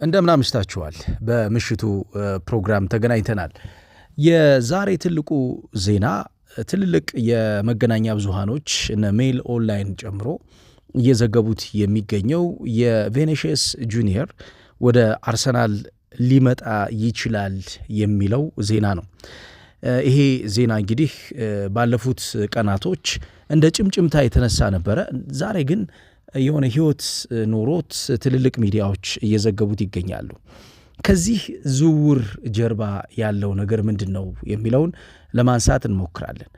እንደምን አምሽታችኋል። በምሽቱ ፕሮግራም ተገናኝተናል። የዛሬ ትልቁ ዜና ትልልቅ የመገናኛ ብዙሃኖች እነ ሜል ኦንላይን ጨምሮ እየዘገቡት የሚገኘው የቬኒሺየስ ጁኒየር ወደ አርሰናል ሊመጣ ይችላል የሚለው ዜና ነው። ይሄ ዜና እንግዲህ ባለፉት ቀናቶች እንደ ጭምጭምታ የተነሳ ነበረ። ዛሬ ግን የሆነ ህይወት ኖሮት ትልልቅ ሚዲያዎች እየዘገቡት ይገኛሉ። ከዚህ ዝውውር ጀርባ ያለው ነገር ምንድን ነው የሚለውን ለማንሳት እንሞክራለን።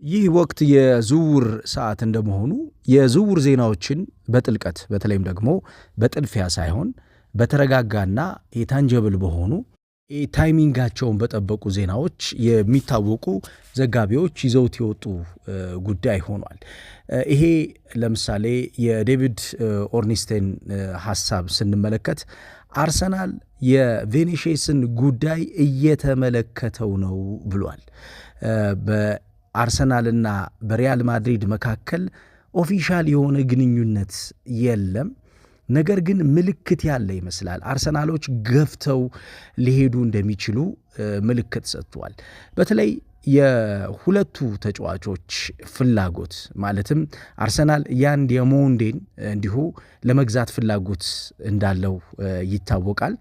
ይህ ወቅት የዝውውር ሰዓት እንደመሆኑ የዝውውር ዜናዎችን በጥልቀት በተለይም ደግሞ በጥድፊያ ሳይሆን በተረጋጋና የታንጀብል በሆኑ ታይሚንጋቸውን በጠበቁ ዜናዎች የሚታወቁ ዘጋቢዎች ይዘውት የወጡ ጉዳይ ሆኗል። ይሄ ለምሳሌ የዴቪድ ኦርኒስቴን ሐሳብ ስንመለከት አርሰናል የቬኒሺየስን ጉዳይ እየተመለከተው ነው ብሏል። በአርሰናልና በሪያል ማድሪድ መካከል ኦፊሻል የሆነ ግንኙነት የለም። ነገር ግን ምልክት ያለ ይመስላል። አርሰናሎች ገፍተው ሊሄዱ እንደሚችሉ ምልክት ሰጥቷል። በተለይ የሁለቱ ተጫዋቾች ፍላጎት ማለትም አርሰናል ያን የሞንዴን እንዲሁ ለመግዛት ፍላጎት እንዳለው ይታወቃል።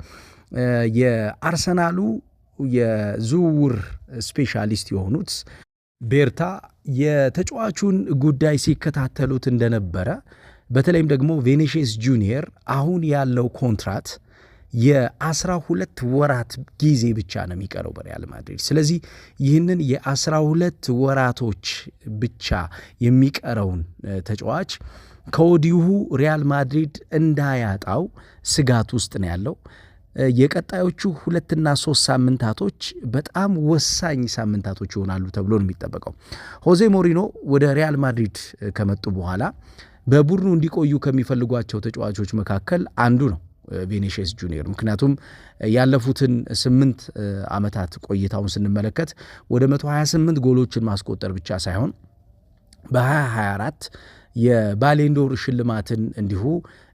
የአርሰናሉ የዝውውር ስፔሻሊስት የሆኑት ቤርታ የተጫዋቹን ጉዳይ ሲከታተሉት እንደነበረ በተለይም ደግሞ ቬኒሺየስ ጁኒየር አሁን ያለው ኮንትራት የ12 ወራት ጊዜ ብቻ ነው የሚቀረው በሪያል ማድሪድ። ስለዚህ ይህንን የ12 ወራቶች ብቻ የሚቀረውን ተጫዋች ከወዲሁ ሪያል ማድሪድ እንዳያጣው ስጋት ውስጥ ነው ያለው። የቀጣዮቹ 2 እና 3 ሳምንታቶች በጣም ወሳኝ ሳምንታቶች ይሆናሉ ተብሎ ነው የሚጠበቀው። ሆዜ ሞሪኖ ወደ ሪያል ማድሪድ ከመጡ በኋላ በቡድኑ እንዲቆዩ ከሚፈልጓቸው ተጫዋቾች መካከል አንዱ ነው ቬኒሺየስ ጁኒየር። ምክንያቱም ያለፉትን 8 ዓመታት ቆይታውን ስንመለከት ወደ 128 ጎሎችን ማስቆጠር ብቻ ሳይሆን በ2024 የባሌንዶር ሽልማትን እንዲሁ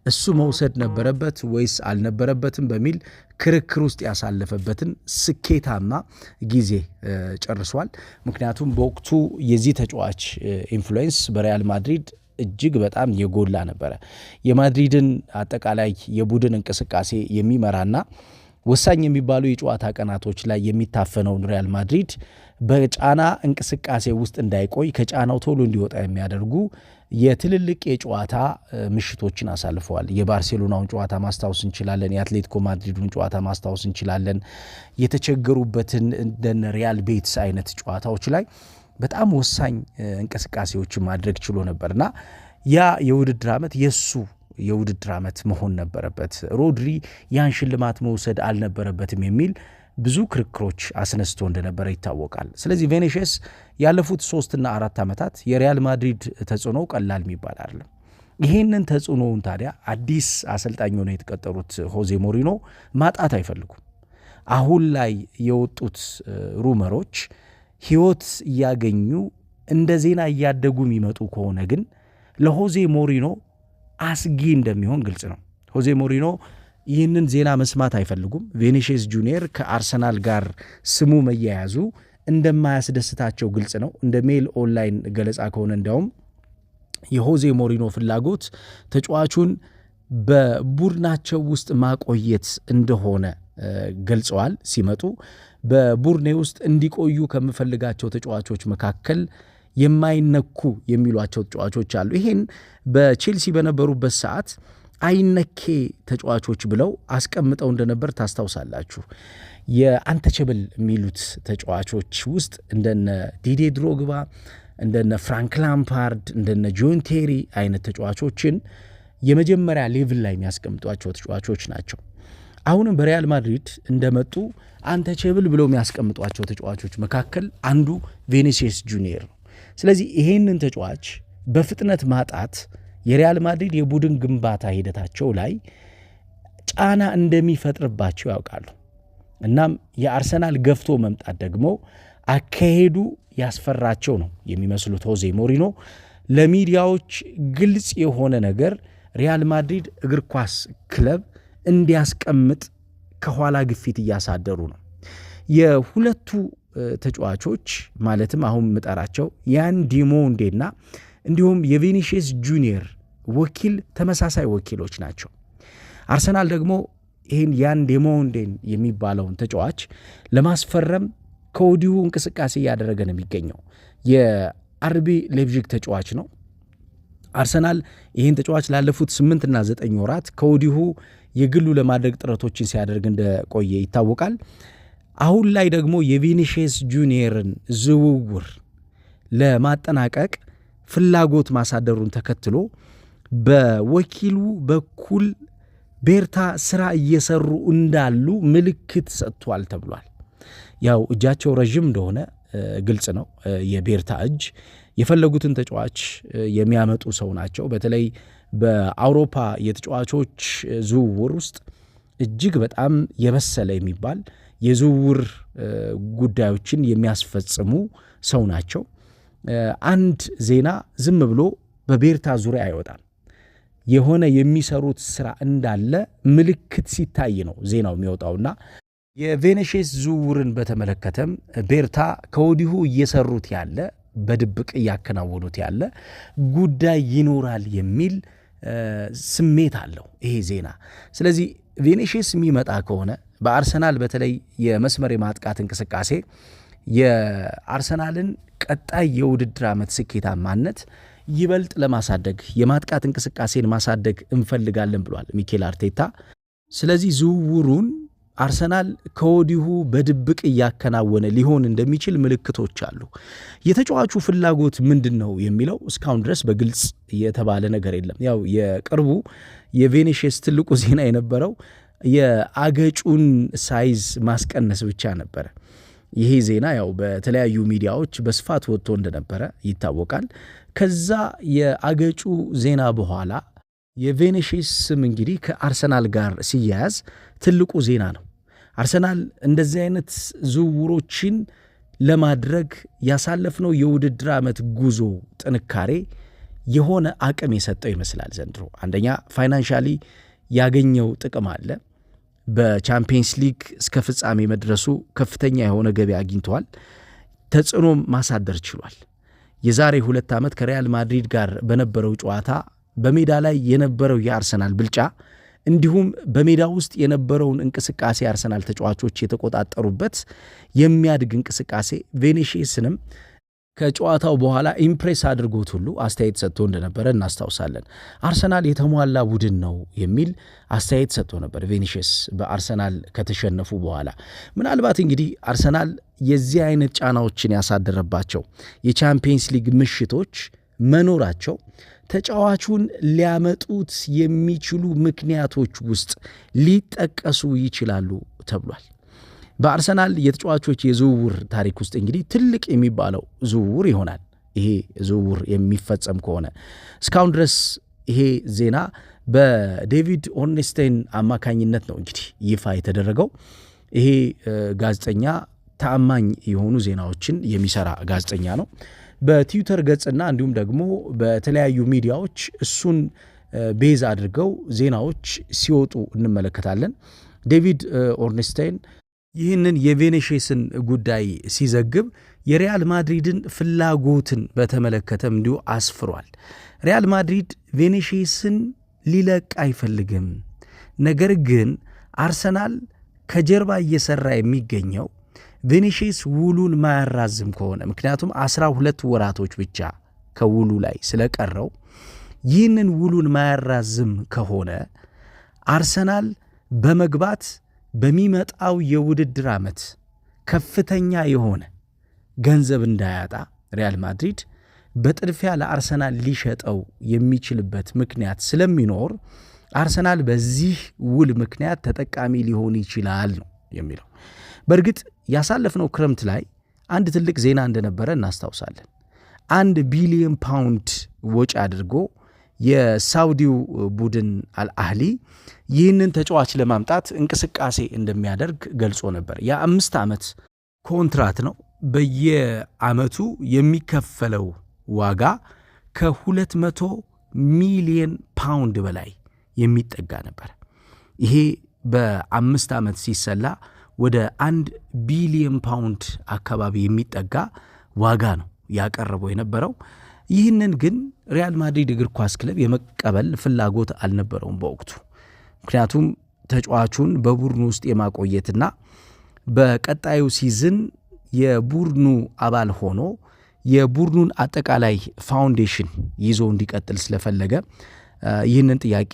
እሱ መውሰድ ነበረበት ወይስ አልነበረበትም በሚል ክርክር ውስጥ ያሳለፈበትን ስኬታማ ጊዜ ጨርሷል። ምክንያቱም በወቅቱ የዚህ ተጫዋች ኢንፍሉዌንስ በሪያል ማድሪድ እጅግ በጣም የጎላ ነበረ። የማድሪድን አጠቃላይ የቡድን እንቅስቃሴ የሚመራና ወሳኝ የሚባሉ የጨዋታ ቀናቶች ላይ የሚታፈነውን ሪያል ማድሪድ በጫና እንቅስቃሴ ውስጥ እንዳይቆይ ከጫናው ቶሎ እንዲወጣ የሚያደርጉ የትልልቅ የጨዋታ ምሽቶችን አሳልፈዋል። የባርሴሎናውን ጨዋታ ማስታወስ እንችላለን። የአትሌቲኮ ማድሪዱን ጨዋታ ማስታወስ እንችላለን። የተቸገሩበትን እንደነ ሪያል ቤትስ አይነት ጨዋታዎች ላይ በጣም ወሳኝ እንቅስቃሴዎችን ማድረግ ችሎ ነበርና ያ የውድድር ዓመት የሱ የውድድር ዓመት መሆን ነበረበት። ሮድሪ ያን ሽልማት መውሰድ አልነበረበትም የሚል ብዙ ክርክሮች አስነስቶ እንደነበረ ይታወቃል። ስለዚህ ቬኒሺየስ ያለፉት 3 እና 4 ዓመታት የሪያል ማድሪድ ተጽዕኖ ቀላል የሚባል አይደለም። ይህንን ተጽዕኖውን ታዲያ አዲስ አሰልጣኝ ሆነው የተቀጠሩት ሆዜ ሞሪኖ ማጣት አይፈልጉም። አሁን ላይ የወጡት ሩመሮች ህይወት እያገኙ እንደ ዜና እያደጉ የሚመጡ ከሆነ ግን ለሆዜ ሞሪኖ አስጊ እንደሚሆን ግልጽ ነው። ሆዜ ሞሪኖ ይህንን ዜና መስማት አይፈልጉም። ቬኒሺየስ ጁኒየር ከአርሰናል ጋር ስሙ መያያዙ እንደማያስደስታቸው ግልጽ ነው። እንደ ሜል ኦንላይን ገለጻ ከሆነ እንዲያውም የሆዜ ሞሪኖ ፍላጎት ተጫዋቹን በቡድናቸው ውስጥ ማቆየት እንደሆነ ገልጸዋል። ሲመጡ በቡድኔ ውስጥ እንዲቆዩ ከምፈልጋቸው ተጫዋቾች መካከል የማይነኩ የሚሏቸው ተጫዋቾች አሉ። ይሄን በቼልሲ በነበሩበት ሰዓት አይነኬ ተጫዋቾች ብለው አስቀምጠው እንደነበር ታስታውሳላችሁ። የአንተቸብል የሚሉት ተጫዋቾች ውስጥ እንደነ ዲዴ ድሮግባ፣ እንደነ ፍራንክ ላምፓርድ፣ እንደነ ጆን ቴሪ አይነት ተጫዋቾችን የመጀመሪያ ሌቭል ላይ የሚያስቀምጧቸው ተጫዋቾች ናቸው። አሁንም በሪያል ማድሪድ እንደመጡ አንተቸብል ብለው የሚያስቀምጧቸው ተጫዋቾች መካከል አንዱ ቬኒሺየስ ጁኒየር ነው። ስለዚህ ይሄንን ተጫዋች በፍጥነት ማጣት የሪያል ማድሪድ የቡድን ግንባታ ሂደታቸው ላይ ጫና እንደሚፈጥርባቸው ያውቃሉ። እናም የአርሰናል ገፍቶ መምጣት ደግሞ አካሄዱ ያስፈራቸው ነው የሚመስሉት ሆዜ ሞሪኖ። ለሚዲያዎች ግልጽ የሆነ ነገር ሪያል ማድሪድ እግር ኳስ ክለብ እንዲያስቀምጥ ከኋላ ግፊት እያሳደሩ ነው። የሁለቱ ተጫዋቾች ማለትም አሁን ምጠራቸው ያን ዲሞንዴና እንዲሁም የቪኒሺየስ ጁኒየር ወኪል ተመሳሳይ ወኪሎች ናቸው። አርሰናል ደግሞ ይህን ያን ዲሞንዴን የሚባለውን ተጫዋች ለማስፈረም ከወዲሁ እንቅስቃሴ እያደረገ ነው የሚገኘው። የአርቢ ሌፕዚግ ተጫዋች ነው። አርሰናል ይህን ተጫዋች ላለፉት 8 እና 9 ወራት ከወዲሁ የግሉ ለማድረግ ጥረቶችን ሲያደርግ እንደቆየ ይታወቃል። አሁን ላይ ደግሞ የቪኒሺየስ ጁኒየርን ዝውውር ለማጠናቀቅ ፍላጎት ማሳደሩን ተከትሎ በወኪሉ በኩል ቤርታ ስራ እየሰሩ እንዳሉ ምልክት ሰጥቷል ተብሏል። ያው እጃቸው ረዥም እንደሆነ ግልጽ ነው። የቤርታ እጅ የፈለጉትን ተጫዋች የሚያመጡ ሰው ናቸው። በተለይ በአውሮፓ የተጫዋቾች ዝውውር ውስጥ እጅግ በጣም የበሰለ የሚባል የዝውውር ጉዳዮችን የሚያስፈጽሙ ሰው ናቸው። አንድ ዜና ዝም ብሎ በቤርታ ዙሪያ አይወጣም። የሆነ የሚሰሩት ስራ እንዳለ ምልክት ሲታይ ነው ዜናው የሚወጣውና የቪኒሺየስ ዝውውርን በተመለከተም ቤርታ ከወዲሁ እየሰሩት ያለ በድብቅ እያከናወኑት ያለ ጉዳይ ይኖራል የሚል ስሜት አለው ይሄ ዜና። ስለዚህ ቪኒሺየስ የሚመጣ ከሆነ በአርሰናል በተለይ የመስመር የማጥቃት እንቅስቃሴ የአርሰናልን ቀጣይ የውድድር ዓመት ስኬታማነት ይበልጥ ለማሳደግ የማጥቃት እንቅስቃሴን ማሳደግ እንፈልጋለን ብሏል ሚኬል አርቴታ። ስለዚህ ዝውውሩን አርሰናል ከወዲሁ በድብቅ እያከናወነ ሊሆን እንደሚችል ምልክቶች አሉ። የተጫዋቹ ፍላጎት ምንድን ነው የሚለው እስካሁን ድረስ በግልጽ የተባለ ነገር የለም። ያው የቅርቡ የቪኒሺየስ ትልቁ ዜና የነበረው የአገጩን ሳይዝ ማስቀነስ ብቻ ነበረ። ይሄ ዜና ያው በተለያዩ ሚዲያዎች በስፋት ወጥቶ እንደነበረ ይታወቃል። ከዛ የአገጩ ዜና በኋላ የቪኒሺየስ ስም እንግዲህ ከአርሰናል ጋር ሲያያዝ ትልቁ ዜና ነው። አርሰናል እንደዚህ አይነት ዝውውሮችን ለማድረግ ያሳለፍነው የውድድር ዓመት ጉዞ ጥንካሬ የሆነ አቅም የሰጠው ይመስላል ዘንድሮ። አንደኛ ፋይናንሻሊ ያገኘው ጥቅም አለ። በቻምፒየንስ ሊግ እስከ ፍጻሜ መድረሱ ከፍተኛ የሆነ ገቢ አግኝተዋል። ተጽዕኖም ማሳደር ችሏል። የዛሬ 2 ዓመት ከሪያል ማድሪድ ጋር በነበረው ጨዋታ በሜዳ ላይ የነበረው የአርሰናል ብልጫ እንዲሁም በሜዳ ውስጥ የነበረውን እንቅስቃሴ አርሰናል ተጫዋቾች የተቆጣጠሩበት የሚያድግ እንቅስቃሴ ቪኒሺየስንም ከጨዋታው በኋላ ኢምፕሬስ አድርጎት ሁሉ አስተያየት ሰጥቶ እንደነበረ እናስታውሳለን። አርሰናል የተሟላ ቡድን ነው የሚል አስተያየት ሰጥቶ ነበር ቪኒሺየስ በአርሰናል ከተሸነፉ በኋላ። ምናልባት እንግዲህ አርሰናል የዚህ አይነት ጫናዎችን ያሳደረባቸው የቻምፒየንስ ሊግ ምሽቶች መኖራቸው ተጫዋቹን ሊያመጡት የሚችሉ ምክንያቶች ውስጥ ሊጠቀሱ ይችላሉ ተብሏል። በአርሰናል የተጫዋቾች የዝውውር ታሪክ ውስጥ እንግዲህ ትልቅ የሚባለው ዝውውር ይሆናል። ይሄ ዝውውር የሚፈጸም ከሆነ እስካሁን ድረስ ይሄ ዜና በዴቪድ ኦርንስታይን አማካኝነት ነው እንግዲህ ይፋ የተደረገው። ይሄ ጋዜጠኛ ተአማኝ የሆኑ ዜናዎችን የሚሰራ ጋዜጠኛ ነው። በትዊተር ገጽና እንዲሁም ደግሞ በተለያዩ ሚዲያዎች እሱን ቤዝ አድርገው ዜናዎች ሲወጡ እንመለከታለን። ዴቪድ ኦርንስታይን ይህንን የቪኒሺየስን ጉዳይ ሲዘግብ የሪያል ማድሪድን ፍላጎትን በተመለከተም እንዲሁ አስፍሯል። ሪያል ማድሪድ ቪኒሺየስን ሊለቅ አይፈልግም፣ ነገር ግን አርሰናል ከጀርባ እየሰራ የሚገኘው ቪኒሺየስ ውሉን ማያራዝም ከሆነ ምክንያቱም 12 ወራቶች ብቻ ከውሉ ላይ ስለቀረው ይህንን ውሉን ማያራዝም ከሆነ አርሰናል በመግባት በሚመጣው የውድድር ዓመት ከፍተኛ የሆነ ገንዘብ እንዳያጣ ሪያል ማድሪድ በጥድፊያ ለአርሰናል ሊሸጠው የሚችልበት ምክንያት ስለሚኖር አርሰናል በዚህ ውል ምክንያት ተጠቃሚ ሊሆን ይችላል ነው የሚለው። በእርግጥ ያሳለፍነው ክረምት ላይ አንድ ትልቅ ዜና እንደነበረ እናስታውሳለን። 1 ቢሊዮን ፓውንድ ወጪ አድርጎ የሳውዲው ቡድን አልአህሊ ይህንን ተጫዋች ለማምጣት እንቅስቃሴ እንደሚያደርግ ገልጾ ነበር። የ5 ዓመት ኮንትራት ነው። በየዓመቱ የሚከፈለው ዋጋ ከ200 ሚሊዮን ፓውንድ በላይ የሚጠጋ ነበር። ይሄ በ5 ዓመት ሲሰላ ወደ 1 ቢሊዮን ፓውንድ አካባቢ የሚጠጋ ዋጋ ነው ያቀረበው የነበረው። ይህንን ግን ሪያል ማድሪድ እግር ኳስ ክለብ የመቀበል ፍላጎት አልነበረውም በወቅቱ። ምክንያቱም ተጫዋቹን በቡድኑ ውስጥ የማቆየትና በቀጣዩ ሲዝን የቡድኑ አባል ሆኖ የቡድኑን አጠቃላይ ፋውንዴሽን ይዞ እንዲቀጥል ስለፈለገ ይህንን ጥያቄ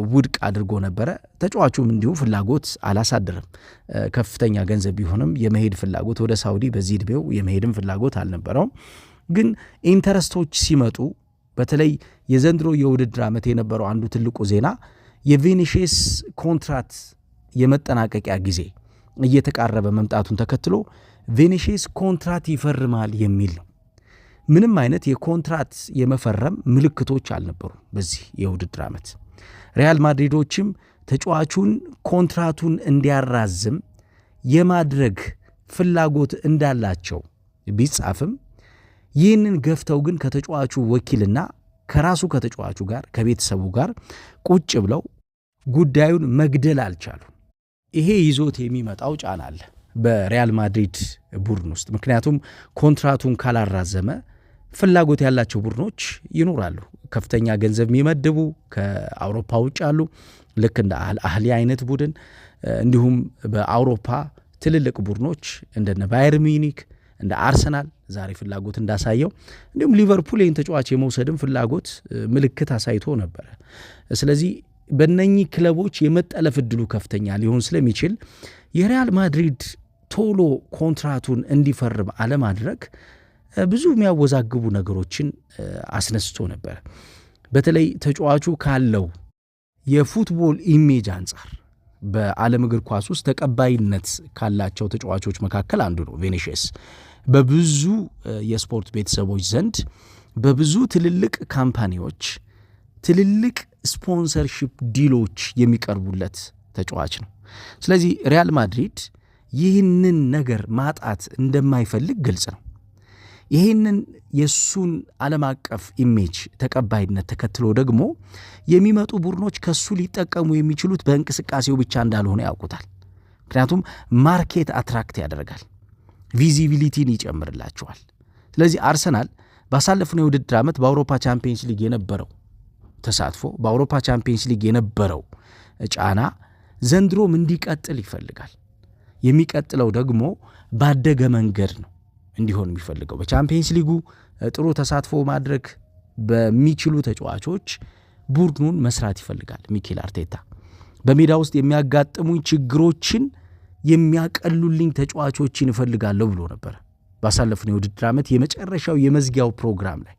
ውድቅ አድርጎ ነበረ። ተጫዋቹም እንዲሁ ፍላጎት አላሳደረም። ከፍተኛ ገንዘብ ቢሆንም የመሄድ ፍላጎት ወደ ሳውዲ በዚህ ዕድሜው የመሄድም ፍላጎት አልነበረውም። ግን ኢንተረስቶች ሲመጡ በተለይ የዘንድሮ የውድድር ዓመት የነበረው አንዱ ትልቁ ዜና የቪኒሺየስ ኮንትራት የመጠናቀቂያ ጊዜ እየተቃረበ መምጣቱን ተከትሎ ቪኒሺየስ ኮንትራት ይፈርማል የሚል ነው። ምንም አይነት የኮንትራት የመፈረም ምልክቶች አልነበሩም በዚህ የውድድር ዓመት። ሪያል ማድሪዶችም ተጫዋቹን ኮንትራቱን እንዲያራዝም የማድረግ ፍላጎት እንዳላቸው ቢጻፍም ይህንን ገፍተው ግን ከተጫዋቹ ወኪልና ከራሱ ከተጫዋቹ ጋር ከቤተሰቡ ጋር ቁጭ ብለው ጉዳዩን መግደል አልቻሉ። ይሄ ይዞት የሚመጣው ጫና አለ በሪያል ማድሪድ ቡድን ውስጥ። ምክንያቱም ኮንትራቱን ካላራዘመ ፍላጎት ያላቸው ቡድኖች ይኖራሉ፣ ከፍተኛ ገንዘብ የሚመድቡ ከአውሮፓ ውጭ አሉ፣ ልክ እንደ አህሊ አይነት ቡድን፣ እንዲሁም በአውሮፓ ትልልቅ ቡድኖች እንደነ ባየር ሚኒክ እንደ አርሰናል ዛሬ ፍላጎት እንዳሳየው፣ እንዲሁም ሊቨርፑል ይህን ተጫዋች የመውሰድም ፍላጎት ምልክት አሳይቶ ነበረ። ስለዚህ በእነኚህ ክለቦች የመጠለፍ እድሉ ከፍተኛ ሊሆን ስለሚችል የሪያል ማድሪድ ቶሎ ኮንትራቱን እንዲፈርም አለማድረግ ብዙ የሚያወዛግቡ ነገሮችን አስነስቶ ነበር። በተለይ ተጫዋቹ ካለው የፉትቦል ኢሜጅ አንጻር በዓለም እግር ኳስ ውስጥ ተቀባይነት ካላቸው ተጫዋቾች መካከል አንዱ ነው ቪኒሺየስ። በብዙ የስፖርት ቤተሰቦች ዘንድ በብዙ ትልልቅ ካምፓኒዎች ትልልቅ ስፖንሰርሺፕ ዲሎች የሚቀርቡለት ተጫዋች ነው። ስለዚህ ሪያል ማድሪድ ይህንን ነገር ማጣት እንደማይፈልግ ግልጽ ነው። ይህንን የሱን ዓለም አቀፍ ኢሜጅ ተቀባይነት ተከትሎ ደግሞ የሚመጡ ቡድኖች ከሱ ሊጠቀሙ የሚችሉት በእንቅስቃሴው ብቻ እንዳልሆነ ያውቁታል። ምክንያቱም ማርኬት አትራክት ያደርጋል፣ ቪዚቢሊቲን ይጨምርላቸዋል። ስለዚህ አርሰናል ባሳለፍነው የውድድር ዓመት በአውሮፓ ቻምፒየንስ ሊግ የነበረው ተሳትፎ፣ በአውሮፓ ቻምፒየንስ ሊግ የነበረው ጫና ዘንድሮም እንዲቀጥል ይፈልጋል። የሚቀጥለው ደግሞ ባደገ መንገድ ነው እንዲሆን የሚፈልገው። በቻምፒየንስ ሊጉ ጥሩ ተሳትፎ ማድረግ በሚችሉ ተጫዋቾች ቡድኑን መስራት ይፈልጋል ሚኬል አርቴታ። በሜዳ ውስጥ የሚያጋጥሙኝ ችግሮችን የሚያቀሉልኝ ተጫዋቾችን እፈልጋለሁ ብሎ ነበር ባሳለፍነው የውድድር ዓመት የመጨረሻው የመዝጊያው ፕሮግራም ላይ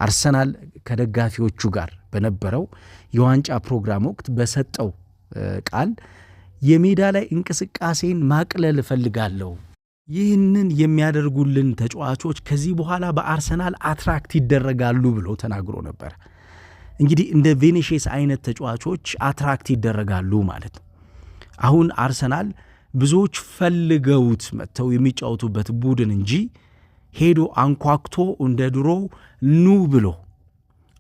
አርሰናል ከደጋፊዎቹ ጋር በነበረው የዋንጫ ፕሮግራም ወቅት በሰጠው ቃል የሜዳ ላይ እንቅስቃሴን ማቅለል እፈልጋለሁ፣ ይህንን የሚያደርጉልን ተጫዋቾች ከዚህ በኋላ በአርሰናል አትራክት ይደረጋሉ ብሎ ተናግሮ ነበር። እንግዲህ እንደ ቪኒሺየስ አይነት ተጫዋቾች አትራክት ይደረጋሉ ማለት ነው። አሁን አርሰናል ብዙዎች ፈልገውት መጥተው የሚጫወቱበት ቡድን እንጂ ሄዶ አንኳክቶ እንደ ድሮ ኑ ብሎ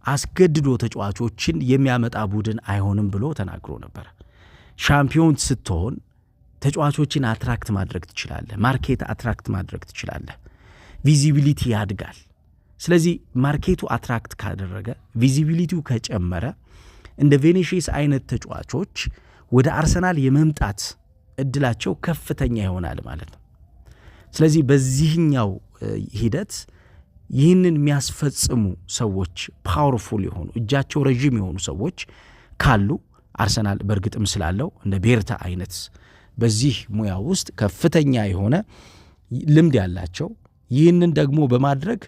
አስገድዶ ተጫዋቾችን የሚያመጣ ቡድን አይሆንም ብሎ ተናግሮ ነበር። ሻምፒዮን ስትሆን ተጫዋቾችን አትራክት ማድረግ ትችላለህ፣ ማርኬት አትራክት ማድረግ ትችላለህ፣ ቪዚቢሊቲ ያድጋል። ስለዚህ ማርኬቱ አትራክት ካደረገ፣ ቪዚቢሊቲው ከጨመረ እንደ ቪኒሺየስ አይነት ተጫዋቾች ወደ አርሰናል የመምጣት እድላቸው ከፍተኛ ይሆናል ማለት ነው። ስለዚህ በዚህኛው ሂደት ይህንን የሚያስፈጽሙ ሰዎች ፓወርፉል የሆኑ እጃቸው ረዥም የሆኑ ሰዎች ካሉ አርሰናል በእርግጥም ስላለው እንደ ቤርታ አይነት በዚህ ሙያ ውስጥ ከፍተኛ የሆነ ልምድ ያላቸው ይህንን ደግሞ በማድረግ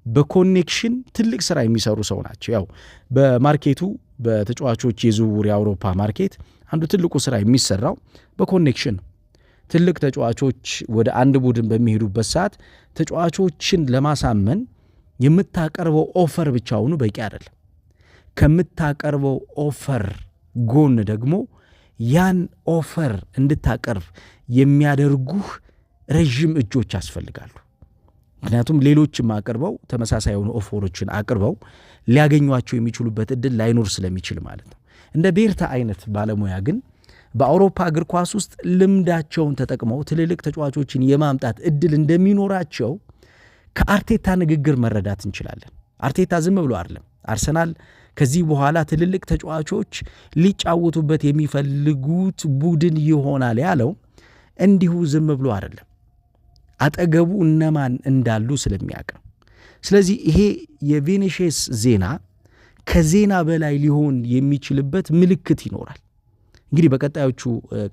በኮኔክሽን ትልቅ ስራ የሚሰሩ ሰው ናቸው። ያው በማርኬቱ በተጫዋቾች የዝውውር የአውሮፓ ማርኬት አንዱ ትልቁ ስራ የሚሰራው በኮኔክሽን። ትልቅ ተጫዋቾች ወደ አንድ ቡድን በሚሄዱበት ሰዓት ተጫዋቾችን ለማሳመን የምታቀርበው ኦፈር ብቻውኑ በቂ አይደለም። ከምታቀርበው ኦፈር ጎን ደግሞ ያን ኦፈር እንድታቀርብ የሚያደርጉህ ረዥም እጆች ያስፈልጋሉ። ምክንያቱም ሌሎችም አቅርበው ተመሳሳይ የሆኑ ኦፈሮችን አቅርበው ሊያገኟቸው የሚችሉበት እድል ላይኖር ስለሚችል ማለት ነው። እንደ ቤርታ አይነት ባለሙያ ግን በአውሮፓ እግር ኳስ ውስጥ ልምዳቸውን ተጠቅመው ትልልቅ ተጫዋቾችን የማምጣት እድል እንደሚኖራቸው ከአርቴታ ንግግር መረዳት እንችላለን። አርቴታ ዝም ብሎ አይደለም አርሰናል ከዚህ በኋላ ትልልቅ ተጫዋቾች ሊጫወቱበት የሚፈልጉት ቡድን ይሆናል ያለው እንዲሁ ዝም ብሎ አይደለም፣ አጠገቡ እነማን እንዳሉ ስለሚያውቅ። ስለዚህ ይሄ የቪኒሺየስ ዜና ከዜና በላይ ሊሆን የሚችልበት ምልክት ይኖራል። እንግዲህ በቀጣዮቹ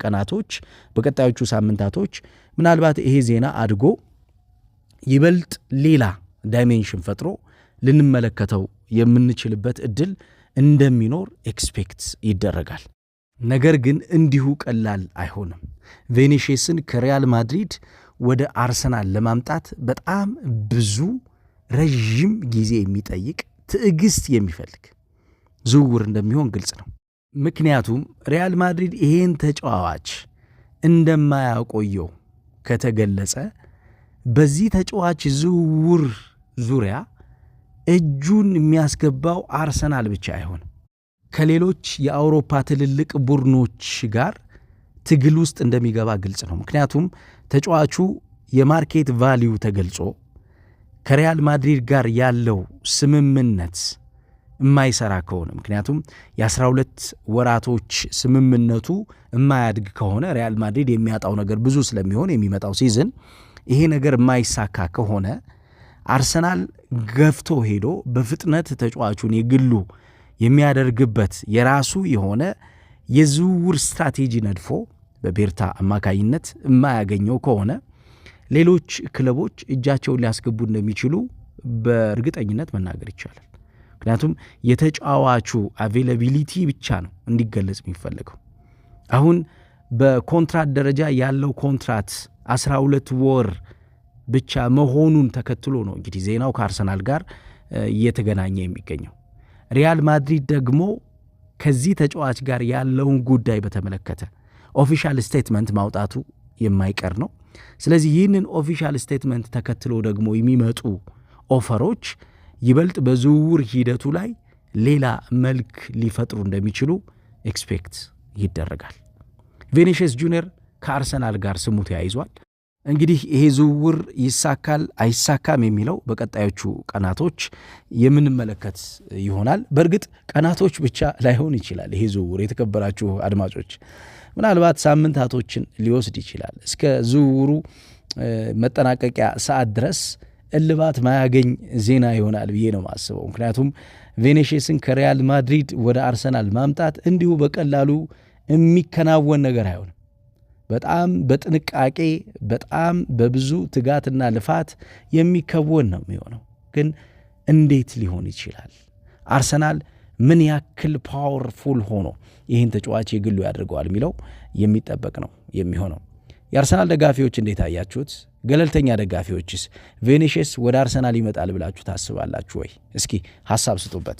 ቀናቶች በቀጣዮቹ ሳምንታቶች ምናልባት ይሄ ዜና አድጎ ይበልጥ ሌላ ዳይሜንሽን ፈጥሮ ልንመለከተው የምንችልበት እድል እንደሚኖር ኤክስፔክት ይደረጋል። ነገር ግን እንዲሁ ቀላል አይሆንም። ቪኒሺየስን ከሪያል ማድሪድ ወደ አርሰናል ለማምጣት በጣም ብዙ ረዥም ጊዜ የሚጠይቅ ትዕግስት የሚፈልግ ዝውውር እንደሚሆን ግልጽ ነው። ምክንያቱም ሪያል ማድሪድ ይሄን ተጫዋች እንደማያቆየው ከተገለጸ በዚህ ተጫዋች ዝውውር ዙሪያ እጁን የሚያስገባው አርሰናል ብቻ አይሆንም። ከሌሎች የአውሮፓ ትልልቅ ቡድኖች ጋር ትግል ውስጥ እንደሚገባ ግልጽ ነው። ምክንያቱም ተጫዋቹ የማርኬት ቫሊዩ ተገልጾ ከሪያል ማድሪድ ጋር ያለው ስምምነት የማይሰራ ከሆነ ምክንያቱም የ12 ወራቶች ስምምነቱ የማያድግ ከሆነ ሪያል ማድሪድ የሚያጣው ነገር ብዙ ስለሚሆን የሚመጣው ሲዝን ይሄ ነገር የማይሳካ ከሆነ አርሰናል ገፍቶ ሄዶ በፍጥነት ተጫዋቹን የግሉ የሚያደርግበት የራሱ የሆነ የዝውውር ስትራቴጂ ነድፎ በቤርታ አማካይነት የማያገኘው ከሆነ ሌሎች ክለቦች እጃቸውን ሊያስገቡ እንደሚችሉ በእርግጠኝነት መናገር ይቻላል። ምክንያቱም የተጫዋቹ አቬይላቢሊቲ ብቻ ነው እንዲገለጽ የሚፈልገው። አሁን በኮንትራት ደረጃ ያለው ኮንትራት 12 ወር ብቻ መሆኑን ተከትሎ ነው እንግዲህ ዜናው ከአርሰናል ጋር እየተገናኘ የሚገኘው። ሪያል ማድሪድ ደግሞ ከዚህ ተጫዋች ጋር ያለውን ጉዳይ በተመለከተ ኦፊሻል ስቴትመንት ማውጣቱ የማይቀር ነው። ስለዚህ ይህንን ኦፊሻል ስቴትመንት ተከትሎ ደግሞ የሚመጡ ኦፈሮች ይበልጥ በዝውውር ሂደቱ ላይ ሌላ መልክ ሊፈጥሩ እንደሚችሉ ኤክስፔክት ይደረጋል። ቪኒሺየስ ጁኒየር ከአርሰናል ጋር ስሙ ተያይዟል። እንግዲህ ይሄ ዝውውር ይሳካል አይሳካም የሚለው በቀጣዮቹ ቀናቶች የምንመለከት ይሆናል። በእርግጥ ቀናቶች ብቻ ላይሆን ይችላል። ይሄ ዝውውር የተከበራችሁ አድማጮች ምናልባት ሳምንታቶችን ሊወስድ ይችላል። እስከ ዝውውሩ መጠናቀቂያ ሰዓት ድረስ እልባት ማያገኝ ዜና ይሆናል ብዬ ነው ማስበው። ምክንያቱም ቪኒሺየስን ከሪያል ማድሪድ ወደ አርሰናል ማምጣት እንዲሁ በቀላሉ የሚከናወን ነገር አይሆንም። በጣም በጥንቃቄ በጣም በብዙ ትጋትና ልፋት የሚከወን ነው የሚሆነው። ግን እንዴት ሊሆን ይችላል? አርሰናል ምን ያክል ፓወርፉል ሆኖ ይህን ተጫዋች የግሉ ያደርገዋል የሚለው የሚጠበቅ ነው የሚሆነው። የአርሰናል ደጋፊዎች እንዴት አያችሁት? ገለልተኛ ደጋፊዎችስ ቪኒሺየስ ወደ አርሰናል ይመጣል ብላችሁ ታስባላችሁ ወይ? እስኪ ሐሳብ ስጡበት።